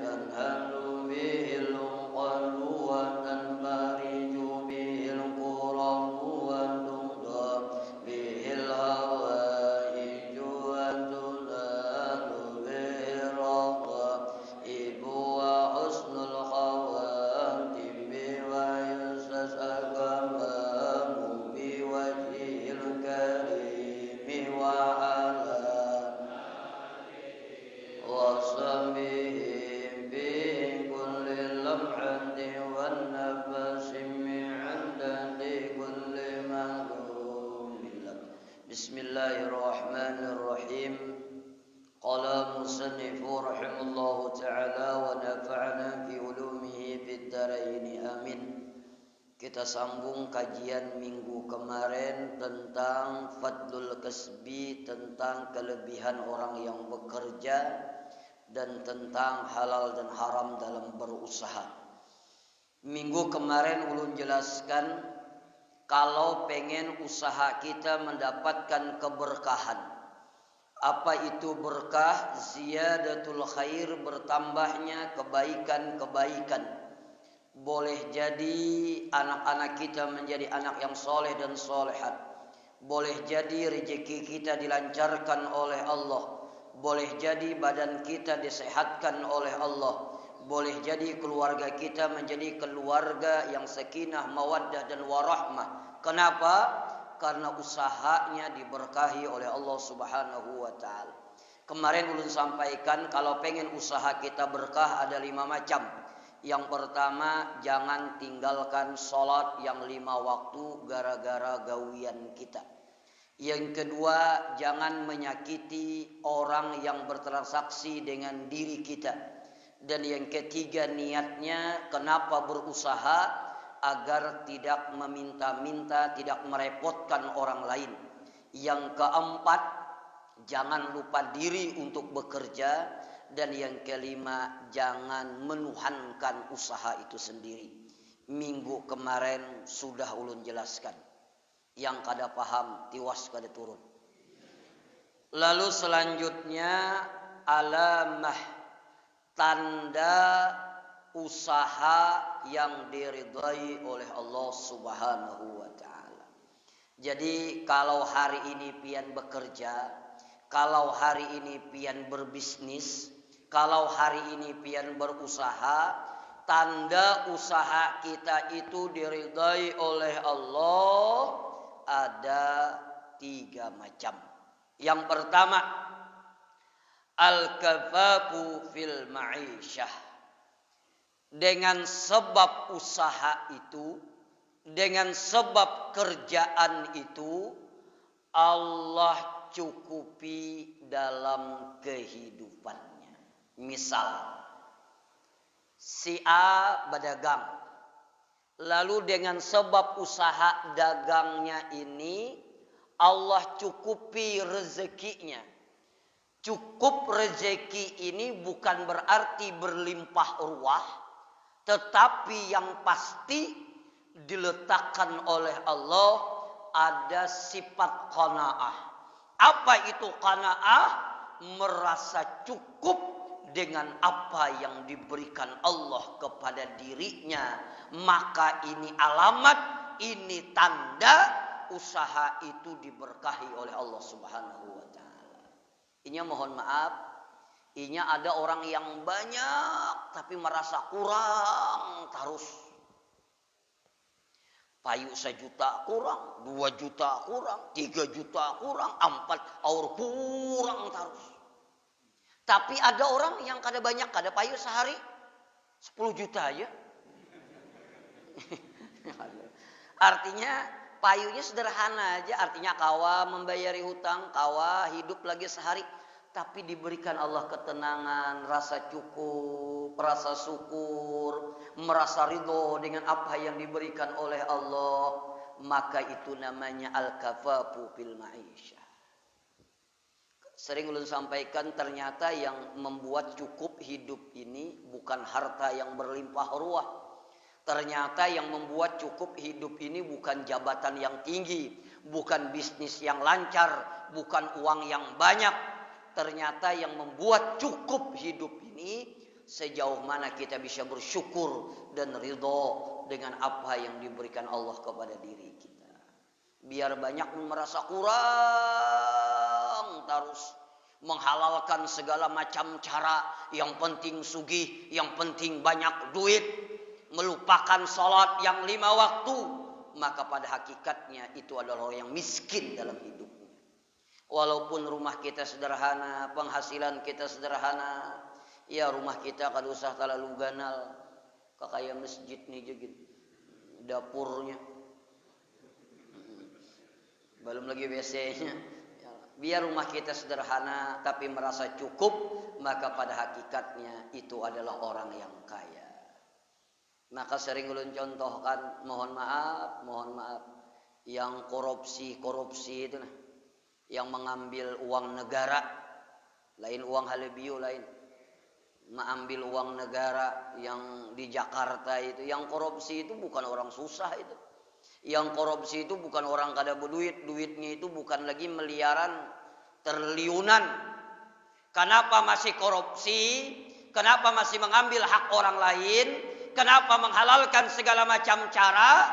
تنهل به العقل وتنفرج به الكرب وتقضى به الهوائج وتنال به الرغائب وحسن الخواتم ويستسقى الغمام بوجهه الكريم وعلى وصحبه بكل لمحة والنفس من عدد كل معلوم لك. بسم الله الرحمن الرحيم. قال المصنف رحمه الله تعالى ونفعنا في علومه في الدارين amin. Kita sambung kajian minggu kemarin tentang fadlul kasbi, tentang kelebihan orang yang bekerja dan tentang halal dan haram dalam berusaha. Minggu kemarin ulun jelaskan kalau pengen usaha kita mendapatkan keberkahan. Apa itu berkah? Ziyadatul khair, bertambahnya kebaikan-kebaikan. Boleh jadi anak-anak kita menjadi anak yang soleh dan solehat. Boleh jadi rezeki kita dilancarkan oleh Allah. Boleh jadi badan kita disehatkan oleh Allah. Boleh jadi keluarga kita menjadi keluarga yang sakinah, mawaddah dan warahmah. Kenapa? Karena usahanya diberkahi oleh Allah Subhanahu wa ta'ala. Kemarin ulun sampaikan kalau pengen usaha kita berkah ada 5 macam. Yang pertama, jangan tinggalkan sholat yang 5 waktu gara-gara gawian kita. Yang kedua, jangan menyakiti orang yang bertransaksi dengan diri kita. Dan yang ketiga, niatnya kenapa berusaha? Agar tidak meminta-minta, tidak merepotkan orang lain. Yang keempat, jangan lupa diri untuk bekerja. Dan yang kelima, jangan menuhankan usaha itu sendiri. Minggu kemarin sudah ulun jelaskan. Yang kada paham, tiwas kada turun. Lalu selanjutnya, alamah, tanda usaha yang diridhai oleh Allah Subhanahu wa ta'ala. Jadi kalau hari ini pian bekerja, kalau hari ini pian berbisnis, kalau hari ini pian berusaha, tanda usaha kita itu diridhai oleh Allah ada 3 macam. Yang pertama, al-kafafu fil ma'isyah. Dengan sebab usaha itu, dengan sebab kerjaan itu, Allah cukupi dalam kehidupannya. Misal, si A berdagang. Lalu dengan sebab usaha dagangnya ini, Allah cukupi rezekinya. Cukup rezeki ini bukan berarti berlimpah ruah, tetapi yang pasti diletakkan oleh Allah ada sifat qanaah. Apa itu qanaah? Merasa cukup dengan apa yang diberikan Allah kepada dirinya. Maka ini alamat, ini tanda usaha itu diberkahi oleh Allah Subhanahu wa ta'ala. Ini mohon maaf, ini ada orang yang banyak tapi merasa kurang terus. Payu 1 juta kurang, 2 juta kurang, 3 juta kurang, 4 aur kurang terus. Tapi ada orang yang kada banyak, kada payu sehari 10 juta aja. Artinya payunya sederhana aja, artinya kawa membayari hutang, kawa hidup lagi sehari. Tapi diberikan Allah ketenangan, rasa cukup, rasa syukur, merasa ridho dengan apa yang diberikan oleh Allah. Maka itu namanya al-kafafu fil ma'isyah. Sering ulun sampaikan ternyata yang membuat cukup hidup ini bukan harta yang berlimpah ruah. Ternyata yang membuat cukup hidup ini bukan jabatan yang tinggi, bukan bisnis yang lancar, bukan uang yang banyak. Ternyata yang membuat cukup hidup ini sejauh mana kita bisa bersyukur dan ridho dengan apa yang diberikan Allah kepada diri kita. Biar banyak merasa kurang terus, menghalalkan segala macam cara, yang penting sugih, yang penting banyak duit, melupakan salat yang 5 waktu, maka pada hakikatnya itu adalah orang yang miskin dalam hidupnya. Walaupun rumah kita sederhana, penghasilan kita sederhana, ya rumah kita kada usah terlalu ganal, kayak masjid nih jadi dapurnya, belum lagi WC-nya. Biar rumah kita sederhana tapi merasa cukup, maka pada hakikatnya itu adalah orang yang kaya. Maka sering ulun contohkan, mohon maaf, yang korupsi itu nah, yang mengambil uang negara, lain uang halebiu lain, mengambil uang negara yang di Jakarta itu, yang korupsi itu bukan orang susah itu. Yang korupsi itu bukan orang kada berduit, duitnya itu bukan lagi miliaran, triliunan. Kenapa masih korupsi? Kenapa masih mengambil hak orang lain? Kenapa menghalalkan segala macam cara?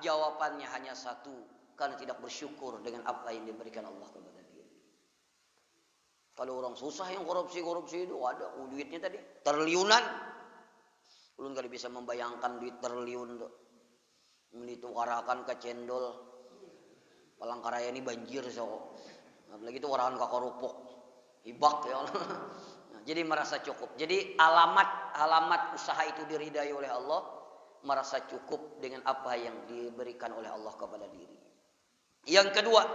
Jawabannya hanya satu, karena tidak bersyukur dengan apa yang diberikan Allah kepada diri. Kalau orang susah yang korupsi itu ada duitnya tadi triliunan. Ulun kada bisa membayangkan duit triliun tuh. Ditukarakan ke cendol, Palangkaraya ini banjir so. Apalagi itu orang ke kerupuk, hibak ya. Nah, jadi merasa cukup. Jadi alamat usaha itu diridai oleh Allah, merasa cukup dengan apa yang diberikan oleh Allah kepada diri. Yang kedua,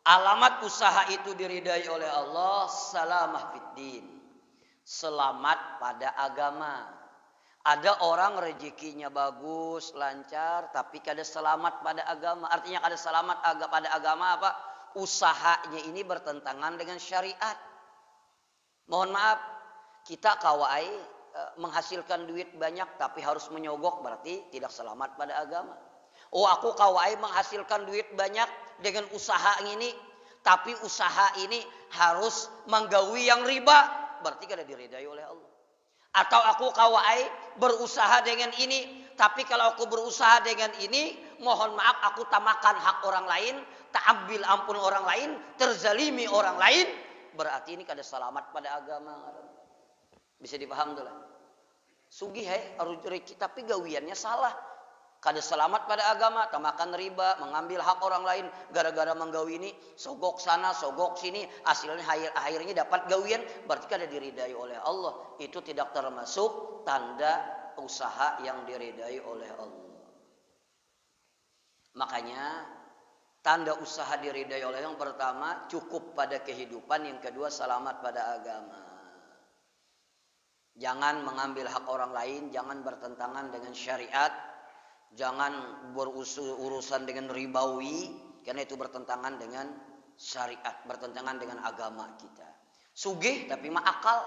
alamat usaha itu diridai oleh Allah, salamah fiddin, selamat pada agama. Ada orang rezekinya bagus, lancar, tapi kada selamat pada agama. Artinya kada selamat pada agama apa? Usahanya ini bertentangan dengan syariat. Mohon maaf, kita kawai menghasilkan duit banyak tapi harus menyogok, berarti tidak selamat pada agama. Oh, aku kawai menghasilkan duit banyak dengan usaha ini, tapi usaha ini harus menggawi yang riba, berarti kada diridai oleh Allah. Atau aku kawai berusaha dengan ini, tapi kalau aku berusaha dengan ini, mohon maaf aku tamakan hak orang lain, tak ambil ampun orang lain, terzalimi orang lain, berarti ini kada selamat pada agama. Bisa dipaham tuh lah. Sugih tapi gawiannya salah. Kada selamat pada agama, tamakan riba, mengambil hak orang lain, gara-gara menggawi ini, sogok sana, sogok sini, hasilnya akhirnya dapat gawian, berarti kada diridai oleh Allah. Itu tidak termasuk tanda usaha yang diridai oleh Allah. Makanya tanda usaha diridai oleh yang pertama, cukup pada kehidupan, yang kedua selamat pada agama. Jangan mengambil hak orang lain, jangan bertentangan dengan syariat. Jangan berurusan dengan ribawi, karena itu bertentangan dengan syariat, bertentangan dengan agama kita. Sugih tapi akal,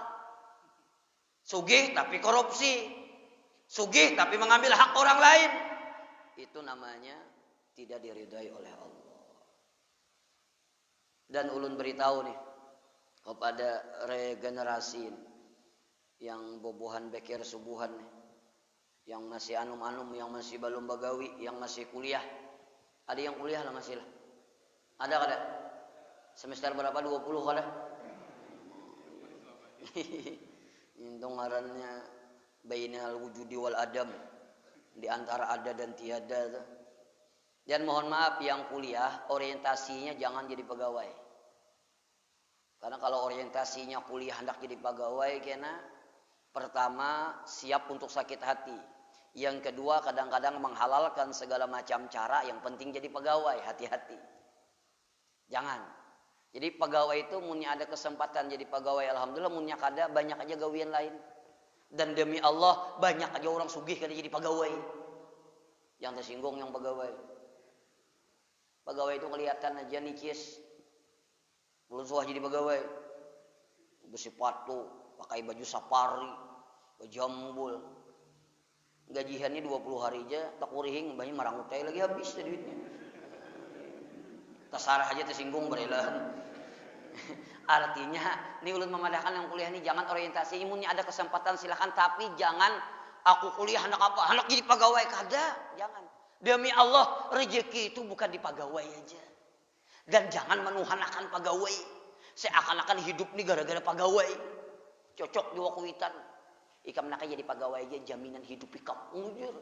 sugih tapi korupsi, sugih tapi mengambil hak orang lain, itu namanya tidak diridai oleh Allah. Dan ulun beritahu nih kepada regenerasi yang bobohan bekir subuhan nih, yang masih anum-anum, yang masih belum bagawi, yang masih kuliah. Ada yang kuliah lah masih lah. Ada kada? Semester berapa? 20 kada? Itu ngarannya bainal wujudi wal adam, di antara ada dan tiada. Dan mohon maaf yang kuliah, orientasinya jangan jadi pegawai. Karena kalau orientasinya kuliah hendak jadi pegawai, kena pertama siap untuk sakit hati. Yang kedua kadang-kadang menghalalkan segala macam cara, yang penting jadi pegawai, hati-hati. Jangan. Jadi pegawai itu munnya ada kesempatan jadi pegawai, alhamdulillah, munnya kada banyak aja gawian lain. Dan demi Allah banyak aja orang sugih kada jadi pegawai. Yang tersinggung yang pegawai. Pegawai itu kelihatan aja nicis. Belum suah jadi pegawai. Bersepatu, pakai baju safari, bejambul. Gajiannya 20 hari aja, tak kurihing, banyak marangutai lagi habis duitnya. Tasarah aja tersinggung berelan. Artinya, ini ulun memadahkan yang kuliah ini jangan orientasi imunnya ada kesempatan silahkan, tapi jangan aku kuliah anak apa, anak jadi pegawai kada, jangan. Demi Allah, rezeki itu bukan di pegawai aja. Dan jangan menuhanakan pegawai. Seakan-akan hidup nih gara-gara pegawai. Cocok di wakuitan. Ikam nak jadi pegawai aja jaminan hidup ikam. Ujur.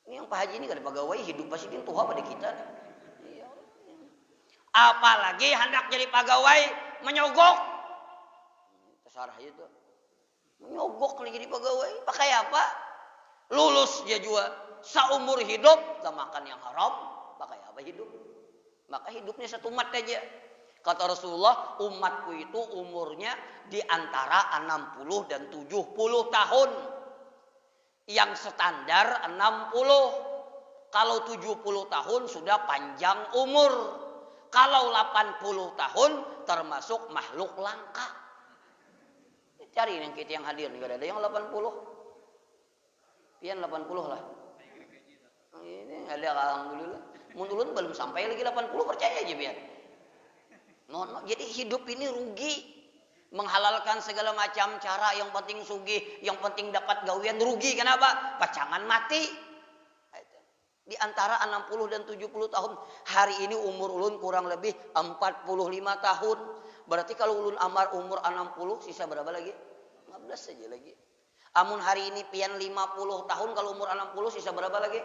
Ini yang Pak Haji ini kada pegawai hidup pasti dia tuha pada kita. Iya. Apalagi hendak jadi pegawai menyogok. Terserah itu. Menyogok nih jadi pegawai. Pakai apa? Lulus dia juga. Seumur hidup gak makan yang haram. Pakai apa hidup? Maka hidupnya satu umat aja. Kata Rasulullah, umatku itu umurnya di antara 60 dan 70 tahun. Yang standar 60. Kalau 70 tahun sudah panjang umur. Kalau 80 tahun termasuk makhluk langka. Cari yang kita yang hadir nih, ada yang 80. Pian 80 lah. Ini ada alhamdulillah. Munulun belum sampai lagi 80, percaya aja pian. No. Jadi hidup ini rugi. Menghalalkan segala macam cara, yang penting sugih, yang penting dapat gawian, rugi. Kenapa? Pacangan mati. Di antara 60 dan 70 tahun. Hari ini umur ulun kurang lebih 45 tahun. Berarti kalau ulun amar umur 60, sisa berapa lagi? 15 saja lagi. Amun hari ini pian 50 tahun, kalau umur 60 sisa berapa lagi?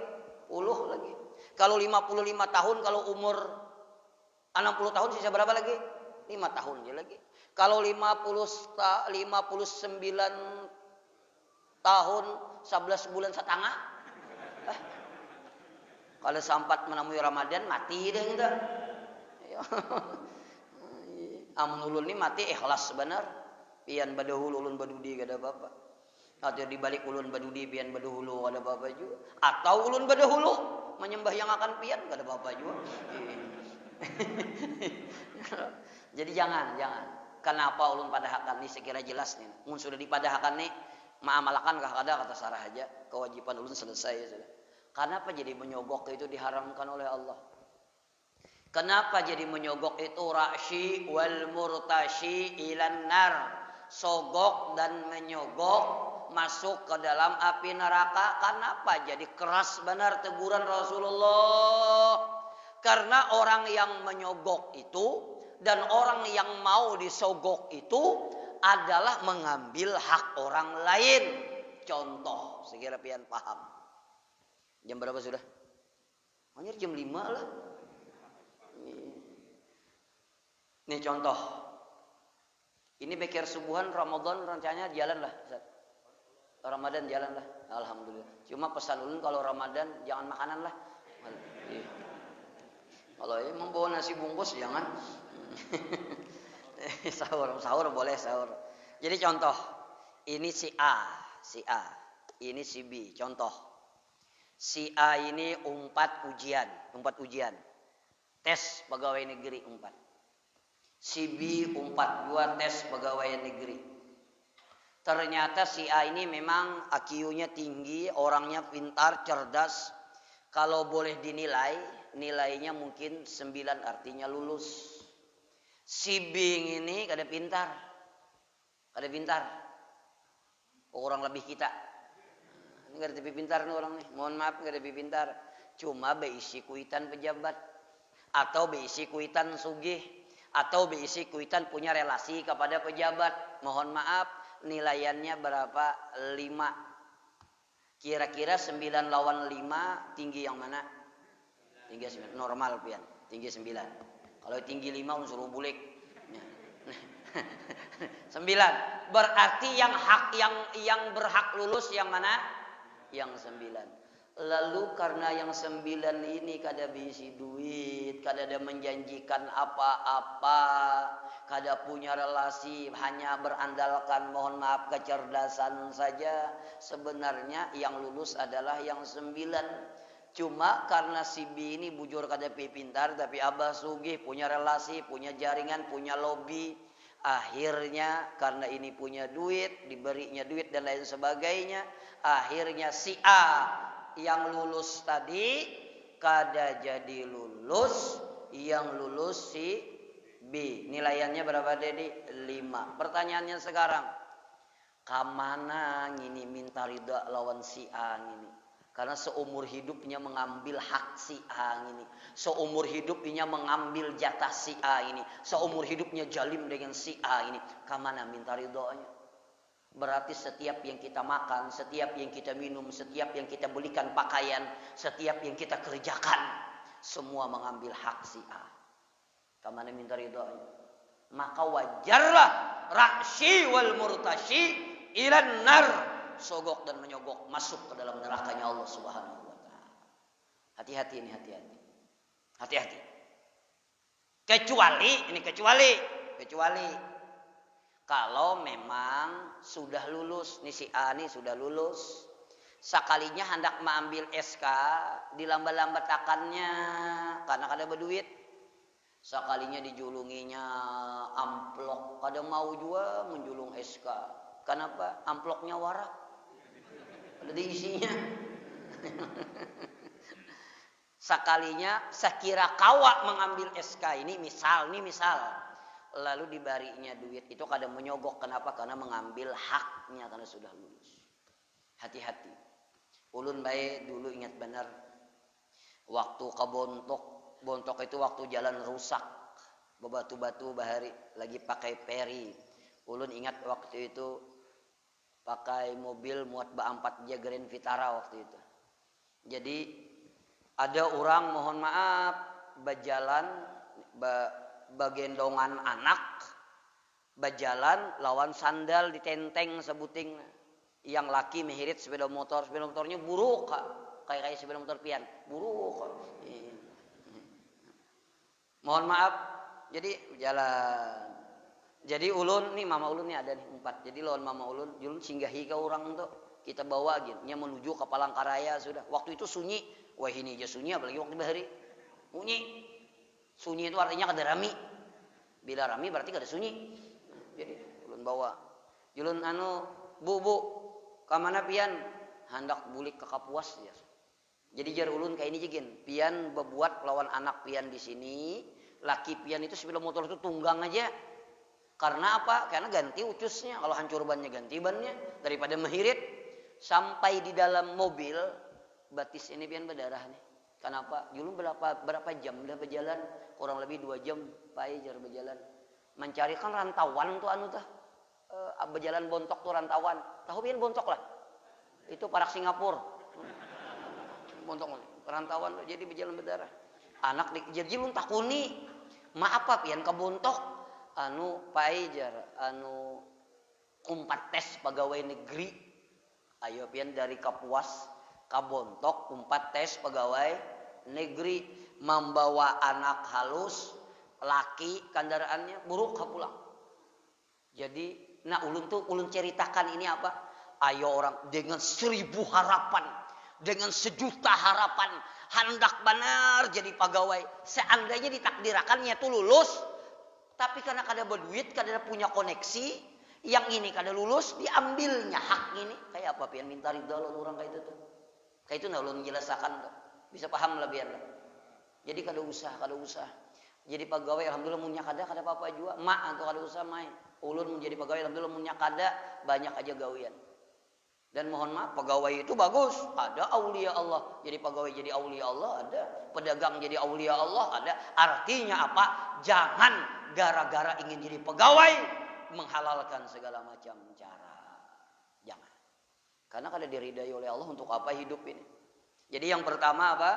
10 lagi. Kalau 55 tahun, kalau umur 60 tahun sisa berapa lagi? 5 tahun aja lagi. Kalau 59 tahun 11 bulan setengah. Kalau sampat menemui Ramadan mati deh kita. Amun ulun ni mati ikhlas benar. Pian badahulu ulun badudi kada apa-apa. Atau dibalik ulun badudi pian badahulu kada apa-apa juga. Atau ulun badahulu menyembah yang akan pian kada apa-apa juga. Jadi jangan. Kenapa ulun padahkan ni sekira jelas nih. Mun sudah dipadahkan nih maamalakan kah kada kata sarah aja. Kewajiban ulun selesai sudah. Kenapa jadi menyogok itu diharamkan oleh Allah? Kenapa jadi menyogok itu ra'syi wal murtashi ilan nar? Sogok dan menyogok masuk ke dalam api neraka. Kenapa jadi keras benar teguran Rasulullah? Karena orang yang menyogok itu dan orang yang mau disogok itu adalah mengambil hak orang lain. Contoh, sekira pian paham. Jam berapa sudah? Hanya jam 5 lah. Nih contoh. Ini bekir subuhan Ramadan rencananya jalan lah. Ramadan jalan lah. Alhamdulillah. Cuma pesan ulun kalau Ramadan jangan makanan lah. Kalau membawa nasi bungkus jangan. Sahur boleh sahur. Jadi contoh. Ini si A. Ini si B. Contoh. Si A ini umpat ujian. Tes pegawai negeri 4. Si B umpat 2 tes pegawai negeri. Ternyata si A ini memang IQ-nya tinggi, orangnya pintar, cerdas. Kalau boleh dinilai, nilainya mungkin 9 artinya lulus. Si B ini kada pintar. Orang lebih kita. Ini kada lebih pintar nih orang nih. Mohon maaf kada lebih pintar. Cuma beisi kuitan pejabat atau beisi kuitan sugih atau beisi kuitan punya relasi kepada pejabat. Mohon maaf, nilaiannya berapa? 5. Kira-kira 9 lawan 5 tinggi yang mana? Tinggi 9. Normal pian. Tinggi 9. Kalau tinggi 5 unsur bulik. 9. Berarti yang berhak lulus yang mana? Yang 9. Lalu karena yang 9 ini kada bisi duit, kada ada menjanjikan apa-apa, kada punya relasi, hanya berandalkan mohon maaf kecerdasan saja. Sebenarnya yang lulus adalah yang 9. Cuma karena si B ini bujur kada pintar, tapi abah sugih, punya relasi, punya jaringan, punya lobby. Akhirnya karena ini punya duit, diberinya duit dan lain sebagainya. Akhirnya si A yang lulus tadi kada jadi lulus, yang lulus si B. Nilaiannya berapa Dedi? 5. Pertanyaannya sekarang, kamana ngini minta ridha lawan si A ngini? Karena seumur hidupnya mengambil hak si A ini. Seumur hidupnya mengambil jatah si A ini. Seumur hidupnya jalim dengan si A ini. Kamana minta ridhonya? Berarti setiap yang kita makan, setiap yang kita minum, setiap yang kita belikan pakaian, setiap yang kita kerjakan, semua mengambil hak si A. Kamana minta ridhonya? Maka wajarlah raksyi wal murtasyi ilan nar, sogok dan menyogok masuk ke dalam nerakanya Allah Subhanahu wa taala. Hati-hati ini, hati-hati. Hati-hati. Kecuali kalau memang sudah lulus, nih si A nih sudah lulus, sekalinya hendak mengambil SK, dilambat-lambatakannya karena kada berduit. Sekalinya dijulunginya amplok, kada mau juga menjulung SK. Kenapa? Amploknya warak. Ada isinya. Sekalinya sekira kawa mengambil SK ini misal, lalu dibarinya duit, itu kadang menyogok. Kenapa? Karena mengambil haknya karena sudah lulus. Hati-hati. Ulun baik dulu ingat benar waktu ke Bontok itu waktu jalan rusak, bebatu-batu bahari lagi pakai peri. Ulun ingat waktu itu pakai mobil muat ba 4 dia Grand Vitara waktu itu. Jadi ada orang mohon maaf berjalan bagendongan anak, berjalan lawan sandal ditenteng sebuting. Yang laki mehirit sepeda motornya buruk kayak sepeda motor pian, buruk. Mohon maaf, jadi jalan. Jadi ulun nih, mama ulun nih ada nih 4. Jadi lawan mama ulun singgahi ke orang tuh. Kita bawa gitu, nya menuju ke Palangkaraya sudah. Waktu itu sunyi. Wah ini aja sunyi apalagi waktu bahari. Sunyi itu artinya kada rami. Bila rami berarti kada sunyi. Jadi ulun bawa. Ulun bu, kamana pian? Hendak bulik ke Kapuas ya. Jadi jar ulun kayak ini jegin. Pian berbuat lawan anak pian di sini. Laki pian itu sepeda motor itu tunggang aja. Karena apa? Karena ganti ucusnya. Kalau hancur bannya ganti bannya. Daripada mehirit. Sampai di dalam mobil. Batis ini pian berdarah nih. Kenapa? Dulu berapa jam udah berjalan? Kurang lebih 2 jam. Pai jar berjalan. Mencari kan rantauan tuh berjalan Bontok tuh rantauan. Tahu pian Bontok lah. Itu parak Singapura. Bontok rantauan jadi berjalan berdarah. Anak dikejar jilun takuni. Maaf apa pian ke Bontok? Paijar kumpat tes pegawai negeri. Ayo pian dari Kapuas ke Bontok kumpat tes pegawai negeri, membawa anak halus laki kendaraannya buruk pulang. Jadi ulun ceritakan ini apa? Ayo orang dengan 1000 harapan, dengan 1.000.000 harapan, hendak benar jadi pegawai. Seandainya ditakdirakannya tuh lulus, tapi karena kada berduit, kada punya koneksi, yang ini kada lulus, diambilnya hak ini. Kayak apa pian minta ridha orang kayak itu tuh. Kayak itu ulun menjelaskan tuh. Bisa paham lah biar. Jadi kada usah. Jadi pegawai alhamdulillah munya kada apa-apa juga. Mak atau kada usah main. Ulun menjadi pegawai alhamdulillah munya kada, banyak aja gawian. Dan mohon maaf, pegawai itu bagus. Ada aulia Allah. Jadi pegawai jadi aulia Allah ada. Pedagang jadi aulia Allah ada. Artinya apa? Jangan gara-gara ingin jadi pegawai menghalalkan segala macam cara. Jangan. Karena kada diridai oleh Allah untuk apa hidup ini. Jadi yang pertama apa?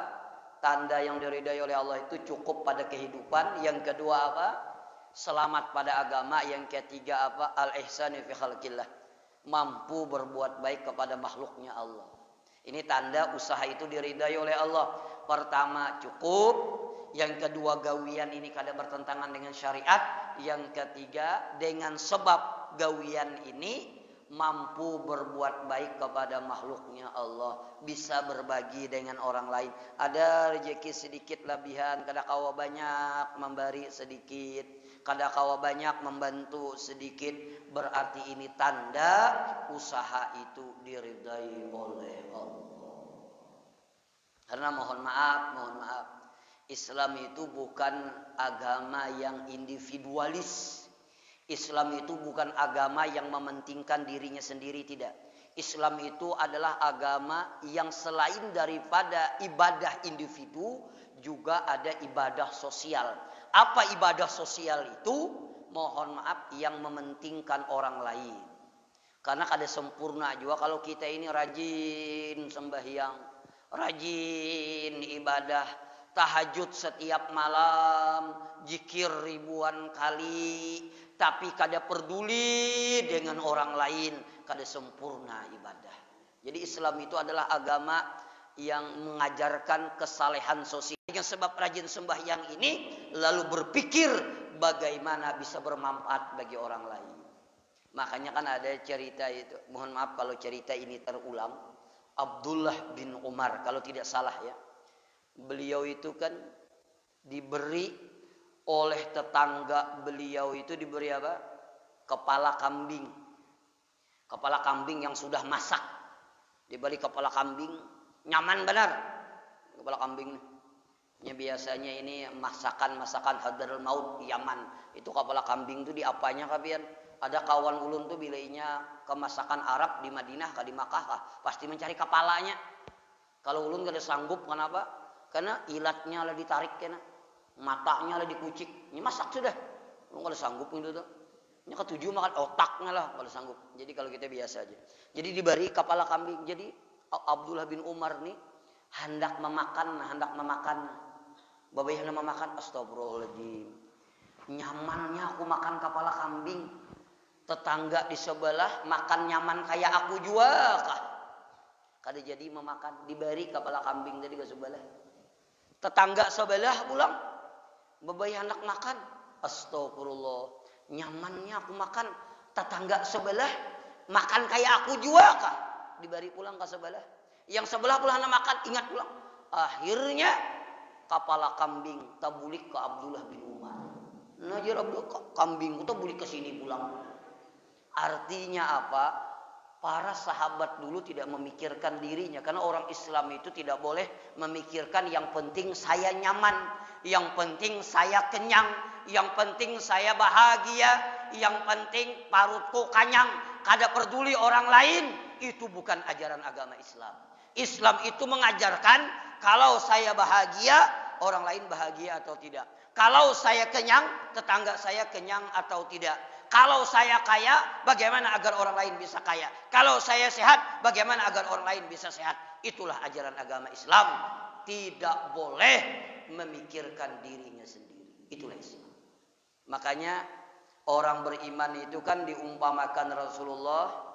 Tanda yang diridai oleh Allah itu cukup pada kehidupan. Yang kedua apa? Selamat pada agama. Yang ketiga apa? Al-ihsanu fi khalqillah. Mampu berbuat baik kepada makhluknya Allah. Ini tanda usaha itu diridai oleh Allah. Pertama cukup. Yang kedua gawian ini kada bertentangan dengan syariat. Yang ketiga dengan sebab gawian ini mampu berbuat baik kepada makhluknya Allah. Bisa berbagi dengan orang lain. Ada rezeki sedikit lebihan. Kada kawa banyak memberi sedikit. Kada kawa banyak membantu sedikit. Berarti ini tanda usaha itu diridai oleh Allah. Karena mohon maaf. Islam itu bukan agama yang individualis. Islam itu bukan agama yang mementingkan dirinya sendiri, tidak. Islam itu adalah agama yang selain daripada ibadah individu, juga ada ibadah sosial. Apa ibadah sosial itu? Mohon maaf, yang mementingkan orang lain. Karena kada sempurna juga kalau kita ini rajin sembahyang, rajin ibadah, tahajud setiap malam, zikir ribuan kali, tapi kada peduli dengan orang lain, kada sempurna ibadah. Jadi Islam itu adalah agama yang mengajarkan kesalehan sosial. Dengan sebab rajin sembahyang ini, lalu berpikir bagaimana bisa bermanfaat bagi orang lain. Makanya kan ada cerita itu, mohon maaf kalau cerita ini terulang, Abdullah bin Umar, kalau tidak salah ya. Beliau itu kan diberi oleh tetangga beliau itu, diberi apa? Kepala kambing. Kepala kambing yang sudah masak. Diberi kepala kambing, nyaman benar. Kepala kambing ini biasanya ini masakan Hadraul Maut Yaman. Itu kepala kambing itu diapanya kapian? Ada kawan ulun tuh bilainya ke masakan Arab di Madinah kah di Makkah kah, pasti mencari kepalanya. Kalau ulun kada sanggup, kenapa? Karena ilatnya lah ditarik kena, matanya lah dikucik. Ini masak sudah. Ulun kada sanggup gitu tuh. Ini ketujuh makan otaknya lah kada sanggup. Jadi kalau kita biasa aja. Jadi diberi kepala kambing. Jadi Abdullah bin Umar nih hendak memakan. Babai hendak memakan, astagfirullahaladzim. Nyamannya aku makan kepala kambing. Tetangga di sebelah makan nyaman kayak aku juga kah? Kada jadi memakan, diberi kepala kambing tadi ke sebelah. Tetangga sebelah pulang, babai hendak makan, astagfirullah. Nyamannya aku makan, tetangga sebelah makan kayak aku juga kah? Diberi pulang ke sebelah. Yang sebelah pulang hendak makan, ingat pulang. Akhirnya kepala kambing tabulik ke Abdullah bin Umar. Najar Abdullah, kambing itu tabulik ke sini pulang. Artinya apa? Para sahabat dulu tidak memikirkan dirinya. Karena orang Islam itu tidak boleh memikirkan yang penting saya nyaman, yang penting saya kenyang, yang penting saya bahagia, yang penting parutku kanyang. Kada peduli orang lain. Itu bukan ajaran agama Islam. Islam itu mengajarkan kalau saya bahagia, orang lain bahagia atau tidak. Kalau saya kenyang, tetangga saya kenyang atau tidak. Kalau saya kaya, bagaimana agar orang lain bisa kaya? Kalau saya sehat, bagaimana agar orang lain bisa sehat? Itulah ajaran agama Islam. Tidak boleh memikirkan dirinya sendiri. Itulah Islam. Makanya orang beriman itu kan diumpamakan Rasulullah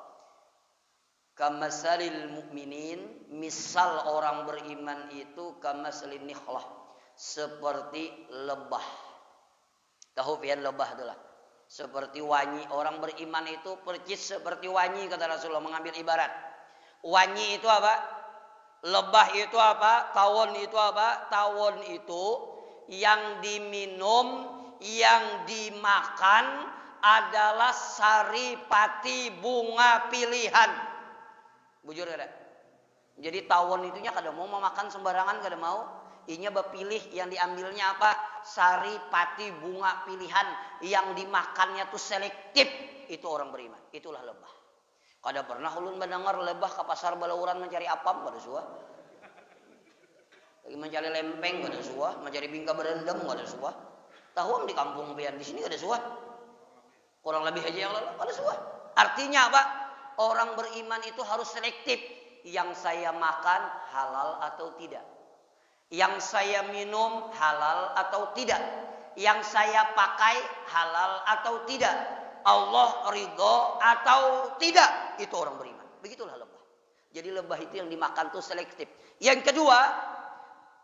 kamasalil mu'minin, misal orang beriman itu kamasalin nikhlah, seperti lebah. Tahu pian lebah itulah. Seperti wangi. Orang beriman itu percis seperti wangi, kata Rasulullah, mengambil ibarat. Wangi itu apa? Lebah itu apa? Tawon itu apa? Tawon itu yang diminum, yang dimakan adalah saripati bunga pilihan. Bujur kada? Jadi tawon itunya kada mau makan sembarangan, kada mau. Inya bepilih, yang diambilnya apa? Saripati bunga pilihan, yang dimakannya tuh selektif. Itu orang beriman. Itulah lebah. Kada pernah ulun mendengar lebah ke pasar Balauran mencari apam, kada suah. Lagi mencari lempeng, kada suah. Mencari bingka berendam, kada suah. Tahu di kampung pian di sini kada suah. Kurang lebih aja yang lalu kada suah. Artinya apa? Orang beriman itu harus selektif. Yang saya makan halal atau tidak. Yang saya minum halal atau tidak. Yang saya pakai halal atau tidak. Allah ridho atau tidak. Itu orang beriman. Begitulah lebah. Jadi lebah itu yang dimakan tuh selektif. Yang kedua,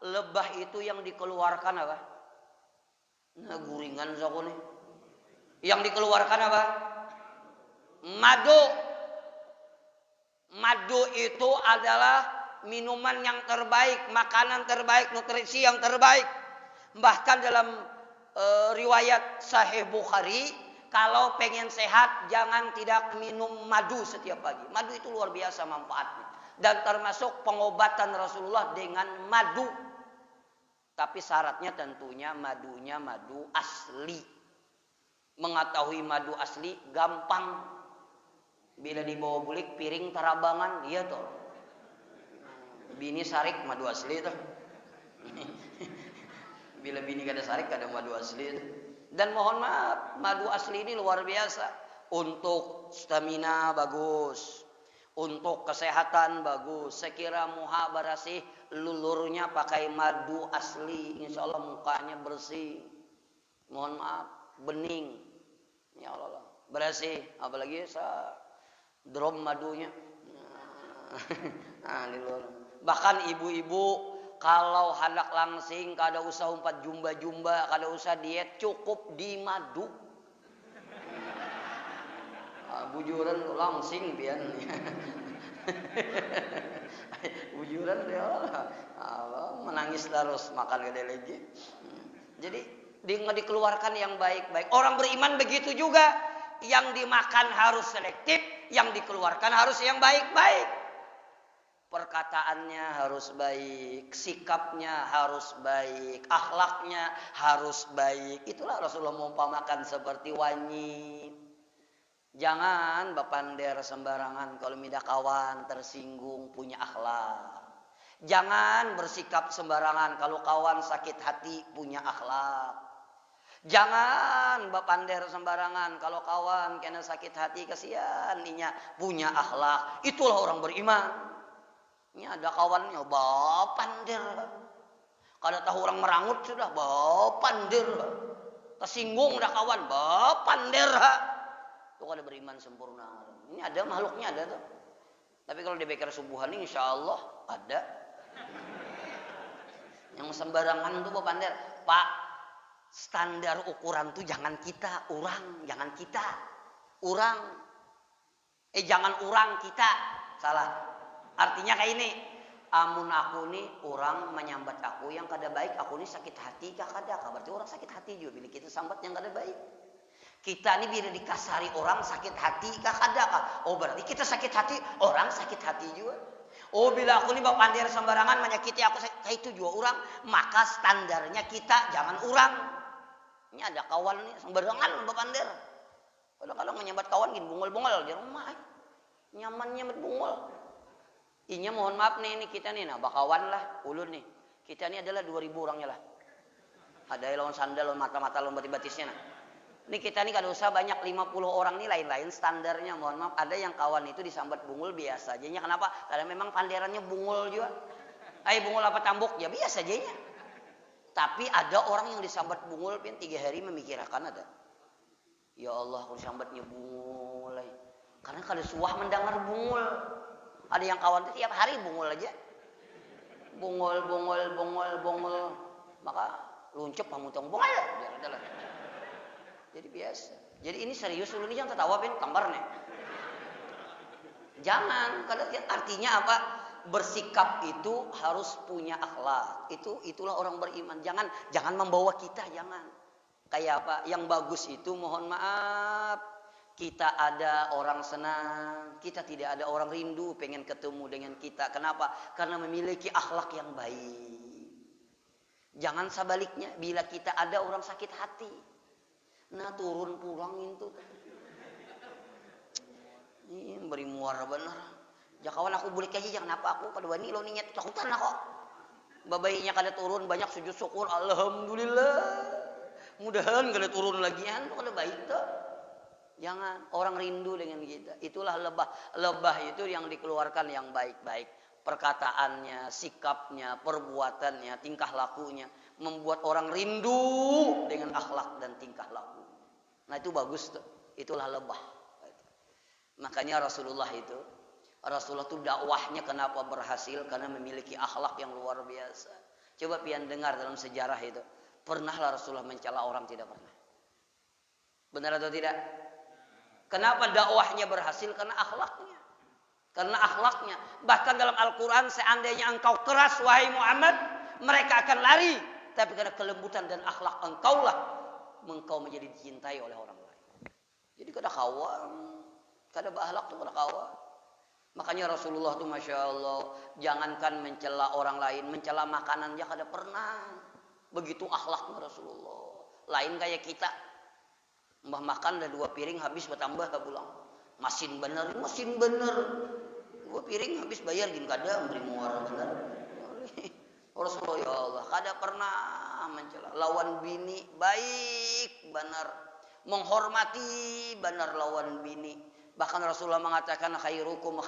lebah itu yang dikeluarkan apa? Nah, guringan sako nih. Yang dikeluarkan apa? Madu. Madu itu adalah minuman yang terbaik, makanan terbaik, nutrisi yang terbaik. Bahkan dalam riwayat Sahih Bukhari, kalau pengen sehat jangan tidak minum madu setiap pagi. Madu itu luar biasa manfaatnya. Dan termasuk pengobatan Rasulullah dengan madu. Tapi syaratnya tentunya madunya madu asli. Mengetahui madu asli gampang. Bila dibawa bulik piring tarabangan, iya toh. Bini sarik madu asli tuh. Bila bini kada sarik kada madu asli tuh. Dan mohon maaf, madu asli ini luar biasa. Untuk stamina bagus. Untuk kesehatan bagus. Sekira muha barasih, lulurnya pakai madu asli. Insya Allah mukanya bersih. Mohon maaf, bening. Ya Allah, bersih. Apalagi drum madunya. Nah, bahkan ibu-ibu kalau hendak langsing, kada usah umpat jumba-jumba, kada usah diet, cukup di madu. Bujuran langsing pian. Bujuran ya Allah, menangis terus makan gede lagi. Jadi dikeluarkan yang baik-baik. Orang beriman begitu juga, yang dimakan harus selektif, yang dikeluarkan harus yang baik-baik. Perkataannya harus baik, sikapnya harus baik, akhlaknya harus baik. Itulah Rasulullah mengumpamakan seperti wangi. Jangan bapander sembarangan kalau midah kawan tersinggung, punya akhlak. Jangan bersikap sembarangan kalau kawan sakit hati, punya akhlak. Jangan bapander sembarangan kalau kawan kena sakit hati, kasihan inya, punya akhlak. Itulah orang beriman. Ini ada kawannya bapander. Kada tahu orang merangut sudah bapander. Tersinggung dah kawan bapander. Itu kada beriman sempurna. Ini ada makhluknya ada tuh. Tapi kalau dibekar subuhan insya Allah ada. Yang sembarangan tuh bapander. Pak, standar ukuran tuh jangan kita, orang, jangan kita. Orang. Jangan orang kita. Salah. Artinya kayak ini. Amun aku nih orang menyambat aku yang kada baik, aku nih sakit hati kah kada? Berarti orang sakit hati juga bila kita sambat yang kada baik. Kita nih bila dikasari orang sakit hati kah kada kah? Oh berarti kita sakit hati, orang sakit hati juga. Oh bila aku nih bapander sembarangan menyakiti aku, itu juga orang, maka standarnya kita jangan orang. Ini ada kawan nih sembarangan bapander. Kadang-kadang menyambat kawan gini bungol-bungol di rumah. Nyamannya bungol. Inya mohon maaf nih, ini kita nih, nah bakawan lah, ulun nih. Kita nih adalah 2000 orangnya lah. Ada lawan sandal, lawan mata-mata, lawan batis-batisnya nah. Ini kita nih kada usah banyak 50 orang nih lain-lain standarnya, mohon maaf. Ada yang kawan itu disambat bungul biasa aja. Kenapa? Karena memang panderannya bungul juga. Bungul apa tambuk? Ya biasa aja. Tapi ada orang yang disambat bungul pin 3 hari memikirkan ada. Ya Allah, aku disambatnya bungul. Karena kada suah mendengar bungul. Ada yang kawan itu tiap hari bungul aja. Bungul. Maka luncup pamutong bungul. Biar ada lah. Jadi biasa. Jadi ini serius dulu nih, jangan tertawa pin gambar nih. Jangan. Artinya apa? Bersikap itu harus punya akhlak. Itulah orang beriman. Jangan membawa kita, jangan. Kayak apa? Yang bagus itu mohon maaf. Kita ada orang senang, kita tidak ada orang rindu pengen ketemu dengan kita. Kenapa? Karena memiliki akhlak yang baik. Jangan sebaliknya, bila kita ada orang sakit hati. Nah turun pulang itu. Ini beri muara benar. Ya kawan aku bulik aja jangan apa aku pada wani lo niat takutan aku. Babainya kada turun banyak sujud syukur alhamdulillah. Mudahan kada turun lagian kada baik tuh. Jangan orang rindu dengan kita. Itulah lebah itu yang dikeluarkan yang baik-baik. Perkataannya, sikapnya, perbuatannya, tingkah lakunya membuat orang rindu dengan akhlak dan tingkah laku. Nah itu bagus tuh. Itulah lebah. Makanya Rasulullah itu dakwahnya kenapa berhasil? Karena memiliki akhlak yang luar biasa. Coba pian dengar dalam sejarah itu. Pernahlah Rasulullah mencela orang? Tidak pernah. Benar atau tidak? Kenapa dakwahnya berhasil? Karena akhlaknya. Bahkan dalam Al-Quran, seandainya engkau keras wahai Muhammad, mereka akan lari. Tapi karena kelembutan dan akhlak engkau menjadi dicintai oleh orang lain. Jadi kada kawan, kada berakhlak tuh kada kawan. Makanya Rasulullah tuh Masya Allah, jangankan mencela orang lain, mencela makanan dia kada pernah. Begitu akhlaknya Rasulullah. Lain kayak kita. Mbah makan udah 2 piring habis bertambah pulang. Masin bener. 2 piring habis bayar gin kada beri muara bener. Rasulullah ya Allah, kada pernah mencela. Lawan bini baik benar. Menghormati benar lawan bini. Bahkan Rasulullah mengatakan khairukum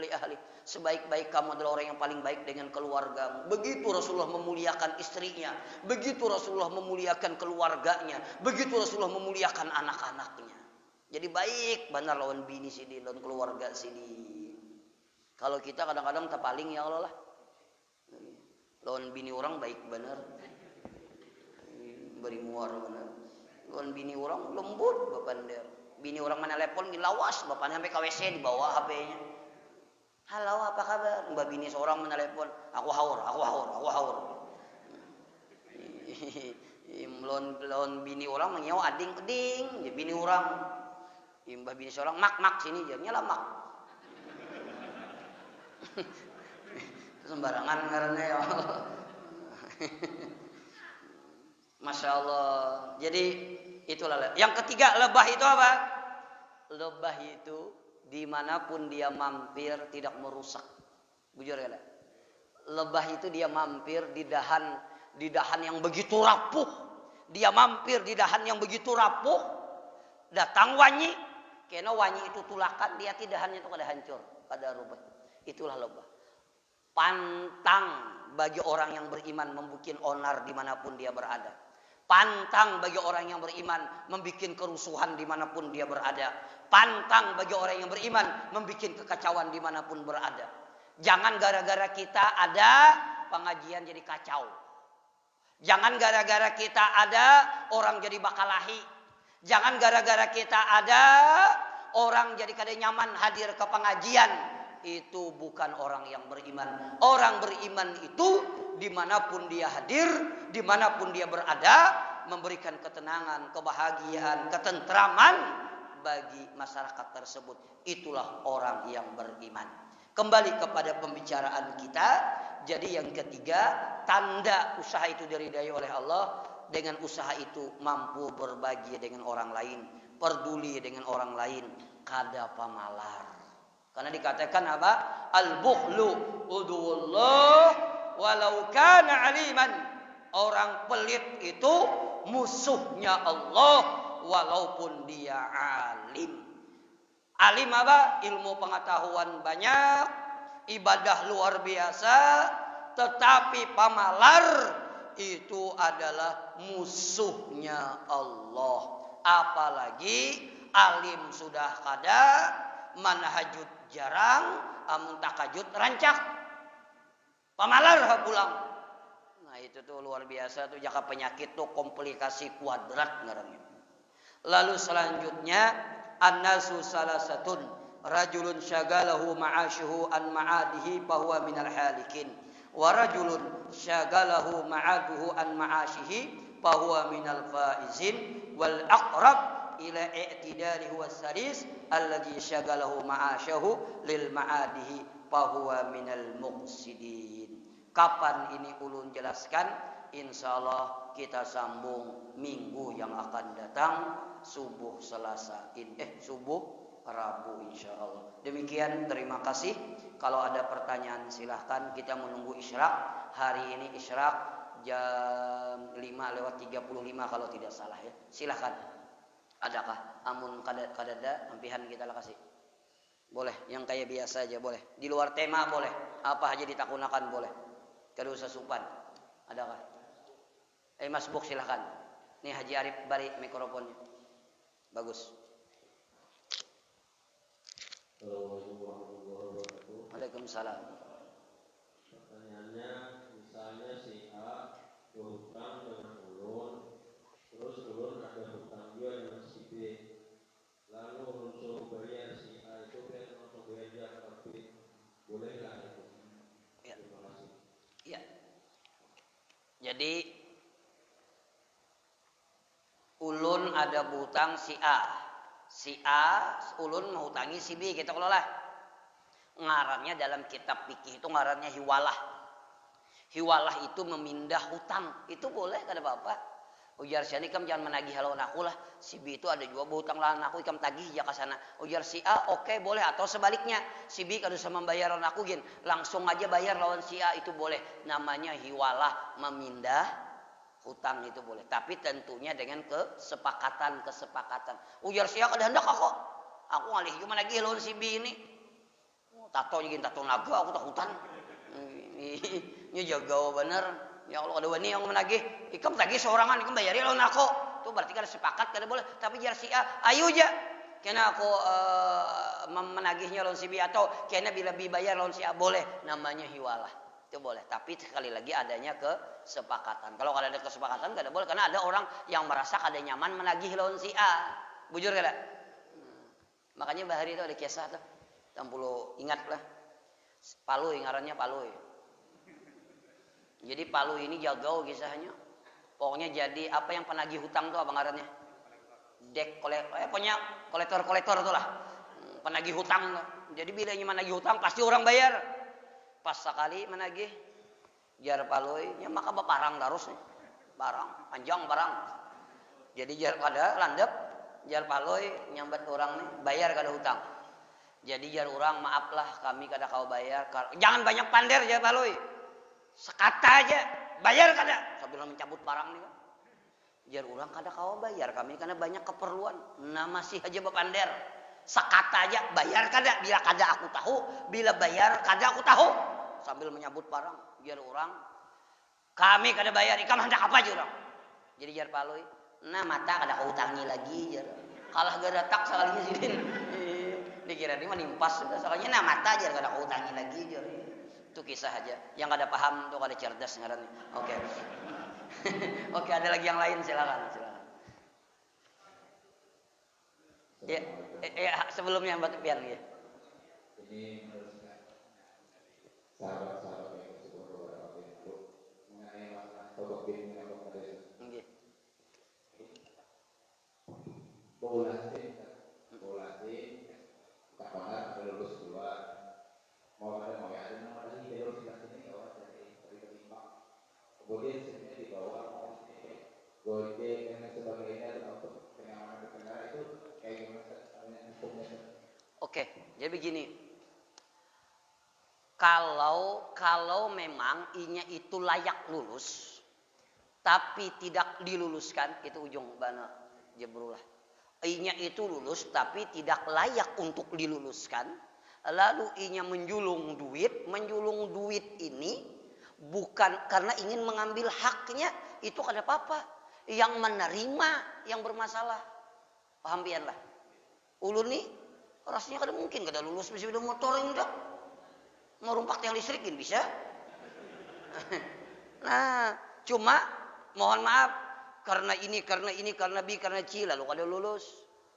li ahli. Sebaik-baik kamu adalah orang yang paling baik dengan keluargamu. Begitu Rasulullah memuliakan istrinya. Begitu Rasulullah memuliakan keluarganya. Begitu Rasulullah memuliakan anak-anaknya. Jadi baik benar lawan bini sini, lawan keluarga sini. Kalau kita kadang-kadang terpaling ya Allah lah. Lawan bini orang baik benar. Beri muar benar. Lawan bini orang lembut bapander. Bini orang mana telepon dilawas bapaknya sampai ke WC di bawah HP-nya. Halo, apa kabar? Mbak bini seorang menelepon, aku haur. Lawan bini orang menyewa ading, bini orang. Mbak bini seorang mak sini jamnya lah mak. Sembarangan ngarannya ya Allah. Masya Allah. Jadi itulah. Yang ketiga, lebah itu apa? Lebah itu dimanapun dia mampir tidak merusak. Bujur ya? Lebah itu dia mampir di dahan yang begitu rapuh. Dia mampir di dahan yang begitu rapuh. Datang wanyi. Karena wanyi itu tulakan, dia dahannya itu kada hancur, kada rubah. Itulah lebah. Pantang bagi orang yang beriman membuat onar dimanapun dia berada. Pantang bagi orang yang beriman membuat kerusuhan dimanapun dia berada. Pantang bagi orang yang beriman membuat kekacauan dimanapun berada. Jangan gara-gara kita ada pengajian jadi kacau. Jangan gara-gara kita ada orang jadi bakalahi. Jangan gara-gara kita ada orang jadi kada nyaman hadir ke pengajian. Itu bukan orang yang beriman. Orang beriman itu dimanapun dia hadir, dimanapun dia berada, memberikan ketenangan, kebahagiaan, ketentraman bagi masyarakat tersebut. Itulah orang yang beriman. Kembali kepada pembicaraan kita. Jadi yang ketiga, tanda usaha itu diridai oleh Allah. Dengan usaha itu mampu berbagi dengan orang lain, peduli dengan orang lain, kada pamalar. Karena dikatakan apa? Al-bukhlu udwullah walau kana aliman. Orang pelit itu musuhnya Allah walaupun dia alim. Alim apa? Ilmu pengetahuan banyak, ibadah luar biasa, tetapi pamalar itu adalah musuhnya Allah. Apalagi alim sudah kada, manhajud jarang, amun takajud rancak. Pamalar pulang. Nah itu tuh luar biasa tuh, jaka penyakit tuh komplikasi kuadrat ngarannya. Lalu selanjutnya annasu salasatun rajulun syagalahu ma'ashuhu an ma'adihi fahuwa minal halikin wa rajulun syagalahu ma'aduhu an ma'ashihi fahuwa minal faizin wal aqrab ila i'tidali huwa salis alladhi syagalahu ma'ashahu lil ma'adihi fahuwa minal muqsidin. Kapan ini ulun jelaskan? Insyaallah kita sambung minggu yang akan datang, subuh Selasa subuh Rabu insyaallah. Demikian, terima kasih. Kalau ada pertanyaan silahkan. Kita menunggu isyraq. Hari ini isyraq jam 5:35 kalau tidak salah ya. Silahkan. Adakah? Amun kadada ampihan kita lah kasih. Boleh, yang kayak biasa aja boleh. Di luar tema boleh. Apa aja ditakunakan boleh. Kada usah supan. Adakah? Mas Buk silahkan. Nih Haji Arif bari mikrofonnya. Bagus. Assalamualaikum warahmatullahi wabarakatuh. Waalaikumsalam. Pertanyaannya, misalnya si A berhutang dengan ulun, terus ulun ada hutang juga dengan si B, lalu ulun suruh bayar si A itu kan untuk bayar tapi boleh nggak itu? Ya. Terima kasih. Ya. Jadi ulun ada hutang si A. Si A, ulun menghutangi si B, kita kelola. Ngarannya dalam kitab fikih itu ngarannya hiwalah. Hiwalah itu memindah hutang. Itu boleh kada apa-apa. Ujar si ikam jangan menagih lawan aku lah. Si B itu ada juga berhutang lawan aku, ikam tagih ya ke sana. Ujar si A, oke, boleh. Atau sebaliknya, si B kada usah membayar lawan aku gin, langsung aja bayar lawan si A, itu boleh. Namanya hiwalah memindah hutang, itu boleh. Tapi tentunya dengan kesepakatan. Ujar si A kada hendak aku ngalih cuma lagi lawan si B ini. Tato gin tato naga aku takutan. Ini jaga bener. Ya Allah ada wani yang menagih, ikam tagih seorangan, ikam bayari lawan aku. Itu berarti kada sepakat, kada boleh. Tapi jar si A, ayo aja. Kena aku menagihnya lawan si B, atau kena bila B bayar lawan si A, boleh. Namanya hiwalah. Itu boleh. Tapi sekali lagi adanya kesepakatan. Kalau kada ada kesepakatan kada boleh, karena ada orang yang merasa kada nyaman menagih lawan si A. Bujur kada? Makanya bahari itu ada kisah tuh. Tampulu ingat lah. Paluy ngarannya Paluy. Jadi Paluy ini jagau kisahnya. Pokoknya jadi apa yang penagih hutang tuh apa ngarannya? Pokoknya kolektor tuh lah. Penagih hutang tuh. Jadi bila menagih hutang pasti orang bayar. Pas sekali menagih jar Paluy, ya maka baparang terus nih. Barang, panjang barang. Jadi jar kada landep, jar Paluy nyambat orang nih, bayar kada hutang. Jadi jar orang, maaflah kami kada kau bayar. Jangan banyak pander jar Paluy. Sekata aja, bayar kada. Sambil mencabut barang nih kan. Jar orang kada kau bayar kami karena banyak keperluan. Nah masih aja bepander. Sekata aja, bayar kada. Bila kada aku tahu, bila bayar kada aku tahu. Sambil menyambut barang. Jar orang, kami kada bayar. Ikam hendak apa aja orang. Jadi jar Paluy, nah mata kada kau utangi lagi jar. Kalah gak tak sekalinya sidin. Dikira ini menimpas sudah soalnya nah mata aja kada kau utangi lagi jar. Itu kisah aja. Yang kada paham tuh kada cerdas ngarannya. Oke. Oke, ada lagi yang lain silakan. Ya, sebelumnya Mbak Pian ya. Ini meneruskan sahabat-sahabat yang masih beberapa waktu mengenai masalah taubat bin mengenai tadi. Nggih. Bolasi kapan ada lulus dua mau ada ini lulus ini kalau dari ketimbang kemudian sebenarnya dibawa gojek dan sebagainya untuk kenyamanan berkendara itu kayak gimana hukumnya? Oke, jadi begini. Kalau memang inya itu layak lulus tapi tidak diluluskan, itu ujung bana Jabrullah. Inya itu lulus tapi tidak layak untuk diluluskan, lalu inya menjulung duit ini bukan karena ingin mengambil haknya, itu kada apa-apa. Yang menerima yang bermasalah. Paham pian lah. Ulun nih rasanya kada mungkin kada lulus masih ada motor yang udah mau rumpak yang listrikin bisa. Nah, cuma mohon maaf karena ini, karena B, karena C lalu kada lulus.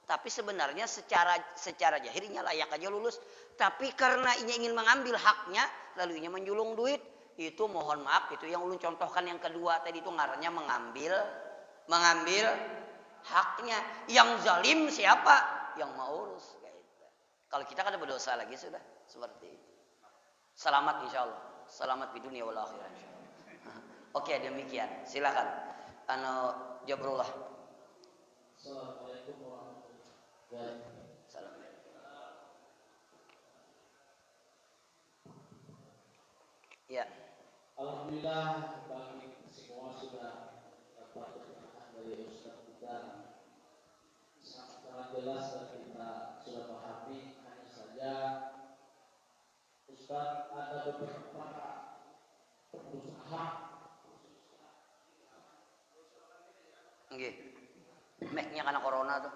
Tapi sebenarnya secara jahirnya layak aja lulus. Tapi karena inya ingin mengambil haknya, lalu inya menjulung duit, itu mohon maaf, itu yang ulun contohkan yang kedua tadi, itu ngarannya mengambil haknya. Yang zalim siapa? Yang mau urus. Kalau kita kan berdosa lagi sudah seperti itu. Selamat insyaallah. Selamat di dunia wal akhirah insyaallah. Oke, demikian. Silakan. Jabrullah. Assalamualaikum warahmatullahi wabarakatuh. Assalamualaikum. Ya. Alhamdulillah bagi semua sudah dapat keterangan dari Ustaz kita sangat jelas dan kita sudah pahami. Hanya saja Ustaz ada beberapa pengusaha. Nggih. Mic-nya karena corona tuh.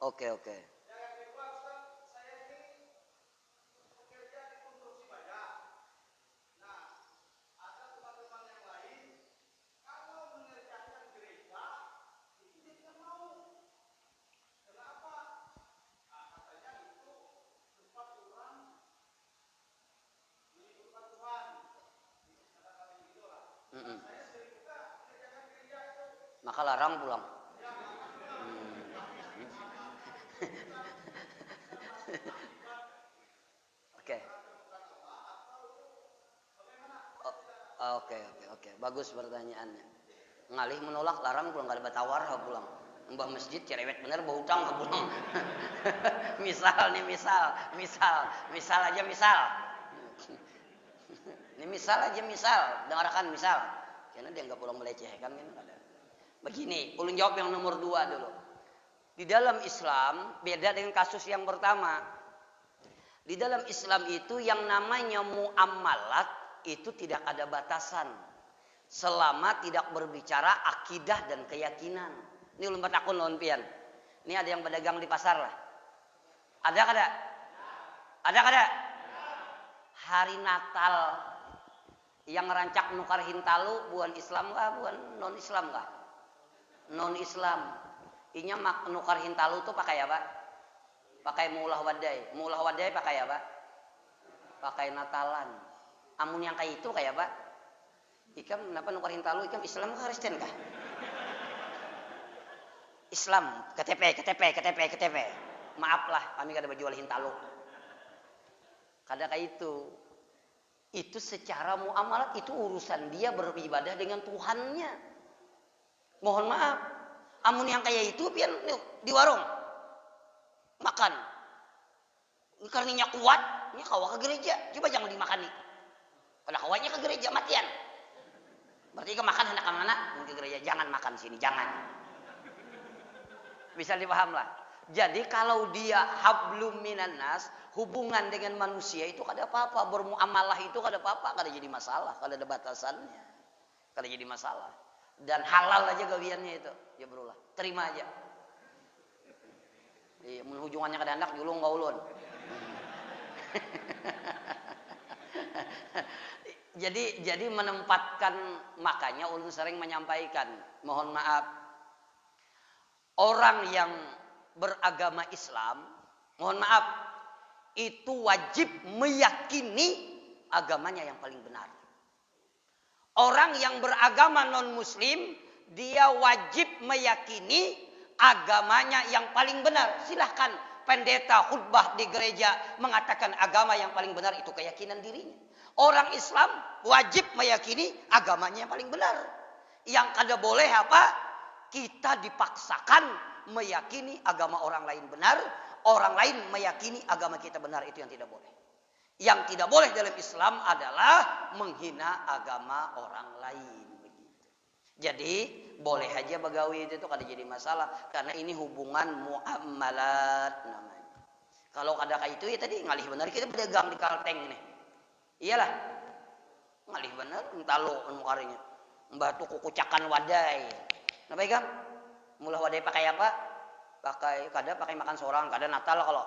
Oke, oke. Mm-mm. Maka larang pulang. Oke. Oke, oke, oke. Bagus pertanyaannya. Ngalih menolak, larang pulang, gak ada batawar pulang. Mbah masjid cerewet bener bau utang pulang. Misal nih, misal aja misal. Ini misal aja misal, dengarkan misal. Karena dia nggak pulang melecehkan kan ada. Begini, ulun jawab yang nomor 2 dulu. Di dalam Islam beda dengan kasus yang pertama. Di dalam Islam itu yang namanya muamalat itu tidak ada batasan. Selama tidak berbicara akidah dan keyakinan. Ini ulun batakun lawan pian. Ini ada yang pedagang di pasar lah. Ada kada? Ada kada? Hari Natal yang ngerancak nukar hintalu buan Islam kah, buan non Islam kah? Non Islam. Inya nukar hintalu tuh pakai apa? Pakai mulah wadai. Mulah wadai pakai apa? Pakai Natalan. Amun yang kayak itu kayak apa? Ikam kenapa nukar hintalu? Ikam Islam kah Kristen kah? Islam, KTP. Maaflah, kami kada berjual hintalu. Kada kayak itu. Itu secara muamalat itu urusan dia beribadah dengan Tuhannya. Mohon maaf. Amun yang kayak itu pian di warung makan. Karena kuat, ini kawa ke gereja. Coba jangan dimakan nih. Kalau kawanya ke gereja matian. Berarti ke makan hendak ke mana? Ke gereja. Jangan makan sini, jangan. Bisa dipaham lah. Jadi kalau dia hablum minan nas, hubungan dengan manusia itu kada apa-apa, bermuamalah itu kada apa-apa, kada jadi masalah, kada ada batasannya. Kada jadi masalah. Dan halal aja gawiannya itu. Ya berulah, terima aja. Hubungannya kada anak julung enggak ulun. Jadi menempatkan, makanya ulun sering menyampaikan, mohon maaf, orang yang beragama Islam, mohon maaf, itu wajib meyakini agamanya yang paling benar. Orang yang beragama non-muslim, dia wajib meyakini agamanya yang paling benar. Silahkan pendeta khutbah di gereja mengatakan agama yang paling benar, itu keyakinan dirinya. Orang Islam wajib meyakini agamanya yang paling benar. Yang kada boleh apa? Kita dipaksakan meyakini agama orang lain benar, orang lain meyakini agama kita benar, itu yang tidak boleh. Yang tidak boleh dalam Islam adalah menghina agama orang lain. Jadi boleh aja bagawi itu kada jadi masalah, karena ini hubungan muamalat namanya. Kalau ada kayak itu ya tadi ngalih benar kita berdagang di Kalteng nih. Iyalah. Ngalih benar entalo mukarinya. Mbah tuku kucakan wadai. Napa ikam? Mulah wadai pakai apa? Pakai makan seorang, kada Natal kalau.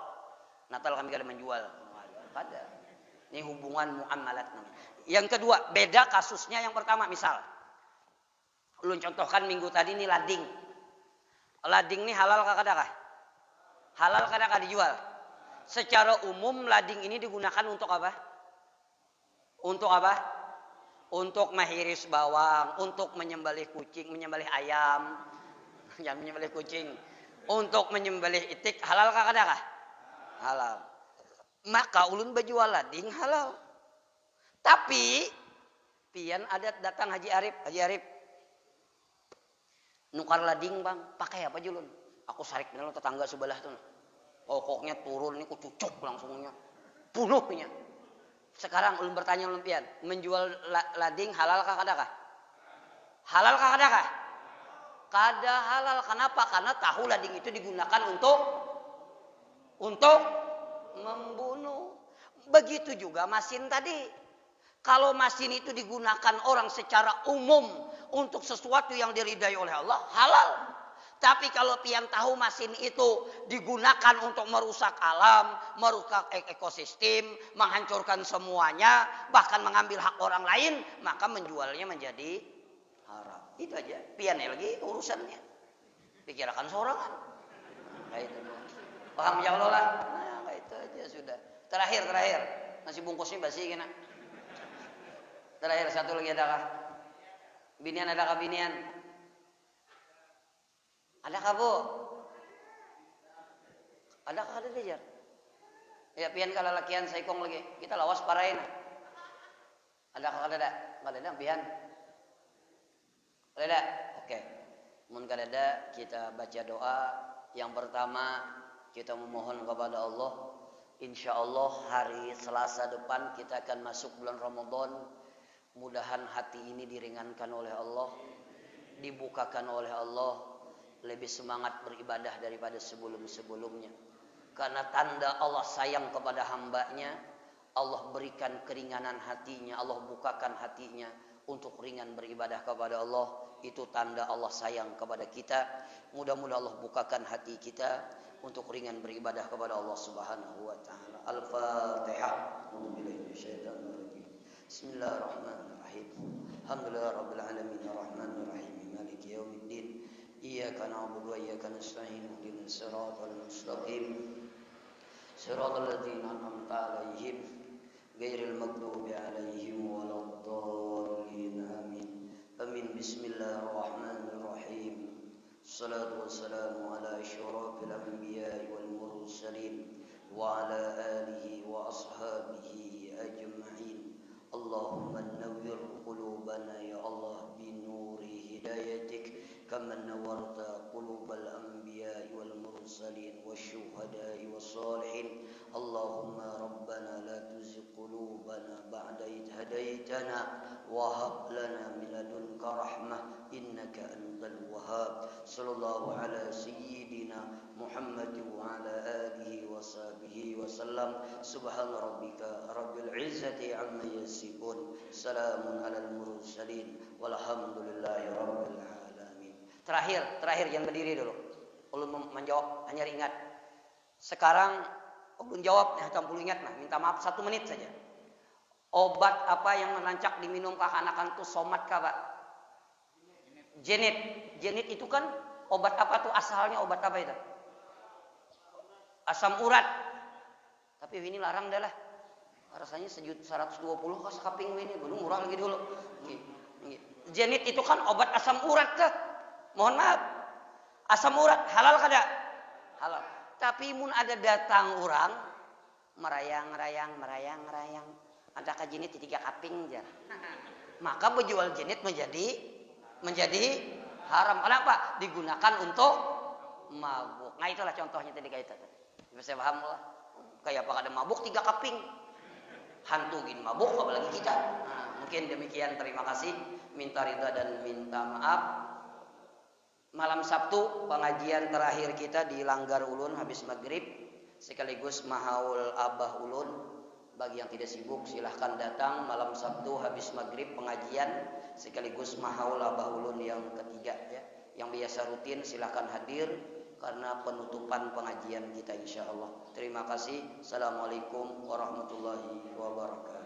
Natal kami kada menjual. Kada. Ini hubungan muamalat namanya. Yang kedua, beda kasusnya yang pertama, misal. Ulun contohkan minggu tadi ini lading. Lading ini halal kah kada kah? Halal kada kah dijual? Secara umum lading ini digunakan untuk apa? Untuk apa? Untuk menghiris bawang, untuk menyembelih kucing, menyembelih ayam, jangan menyembelih kucing, untuk menyembelih itik, halal kah kada kah? Halal. Maka ulun berjual lading halal. Tapi pian ada datang Haji Arif. Nukar lading bang, pakai apa julun? Aku sarik dengan tetangga sebelah tuh. Pokoknya turun ini ku cucuk langsungnya. Bunuhnya. Sekarang ulun bertanya ulun pian, menjual lading halal kah kada kah? Halal kah kada kah? Kada halal. Kenapa? Karena tahu lading itu digunakan untuk membunuh. Begitu juga masin tadi. Kalau masin itu digunakan orang secara umum untuk sesuatu yang diridai oleh Allah, halal. Tapi kalau pian tahu mesin itu digunakan untuk merusak alam, merusak ekosistem, menghancurkan semuanya, bahkan mengambil hak orang lain, maka menjualnya menjadi haram. Itu aja. Pian lagi urusannya. Pikirkan sorangan. Kayak itu. Paham ya Allah lah. Nah, kayak itu aja sudah. Terakhir. Nasi bungkusnya basi kena. Terakhir satu lagi adakah? Binian adakah binian? Adakah bu? Adakah ada dia? Ya pian kalau lakian saikong lagi. Kita lawas parain. Adakah ada? Ada pian. Ada? Oke. Mun kadada kita baca doa. Yang pertama kita memohon kepada Allah. Insya Allah hari Selasa depan kita akan masuk bulan Ramadan. Mudahan hati ini diringankan oleh Allah, dibukakan oleh Allah, lebih semangat beribadah daripada sebelum-sebelumnya. Karena tanda Allah sayang kepada hambanya, Allah berikan keringanan hatinya, Allah bukakan hatinya untuk ringan beribadah kepada Allah. Itu tanda Allah sayang kepada kita. Mudah-mudahan Allah bukakan hati kita untuk ringan beribadah kepada Allah Subhanahu wa taala. Al-Fatihah. Bismillahirrahmanirrahim. Alhamdulillahirabbil alamin arrahmanir rahim maliki yaumiddin. Iyyaka na'budu wa iyyaka nasta'in ihdinas siratal mustaqim. Siratal ladzina an'amta 'alaihim ghairil maghdubi 'alaihim waladdallin. Amin. Amin. Bismillahirrahmanirrahim. Salatu wassalamu ala asyrafil anbiya'i wal mursalin wa ala alihi wa ashabihi ajma'in. Allahumma nawwir qulubana ya Allah bi nuri hidayatik kama nawwarta qulubal anbiya'i wal mursalin wasyuhada'i wassalihin. Allahumma rabbana la tuzigh qulubana ba'da idh hadaitana wa hab lana min ladunka rahmah innaka antal wahhab. Sallallahu ala sayyidina Muhammad wa ala alihi wa sahbihi wa sallam. Subhana rabbika rabbil izzati amma yasifun. Salamun alal mursalin walhamdulillahi rabbil alamin. Terakhir jangan berdiri dulu. Ulun menjawab hanya ingat. Sekarang ulun jawab akan perlu ingat minta maaf 1 menit saja. Obat apa yang menancap diminum kehanakan tuh somat kah Pak? Jenit. Jenit itu kan obat apa tuh asalnya obat apa itu? Asam urat. Tapi ini larang dah lah. Rasanya 120 kah sekaping ini. Belum murah lagi dulu. Jenit itu kan obat asam urat tuh. Mohon maaf. Asam urat halal kada? Halal. Tapi mun ada datang orang merayang. Adakah jenit 3 kaping aja. Maka berjual jenit menjadi haram. Kenapa? Digunakan untuk mabuk. Nah itulah contohnya tadi kayak itu. Bisa paham lah. Kayak apa ada mabuk 3 kaping. Hantu gini mabuk apalagi kita. Nah, mungkin demikian. Terima kasih. Minta ridha dan minta maaf. Malam Sabtu pengajian terakhir kita di Langgar Ulun habis maghrib. Sekaligus mahaul Abah Ulun. Bagi yang tidak sibuk silahkan datang malam Sabtu habis maghrib pengajian sekaligus mahaul Abah Ulun yang ketiga ya. Yang biasa rutin silahkan hadir karena penutupan pengajian kita insya Allah. Terima kasih. Assalamualaikum warahmatullahi wabarakatuh.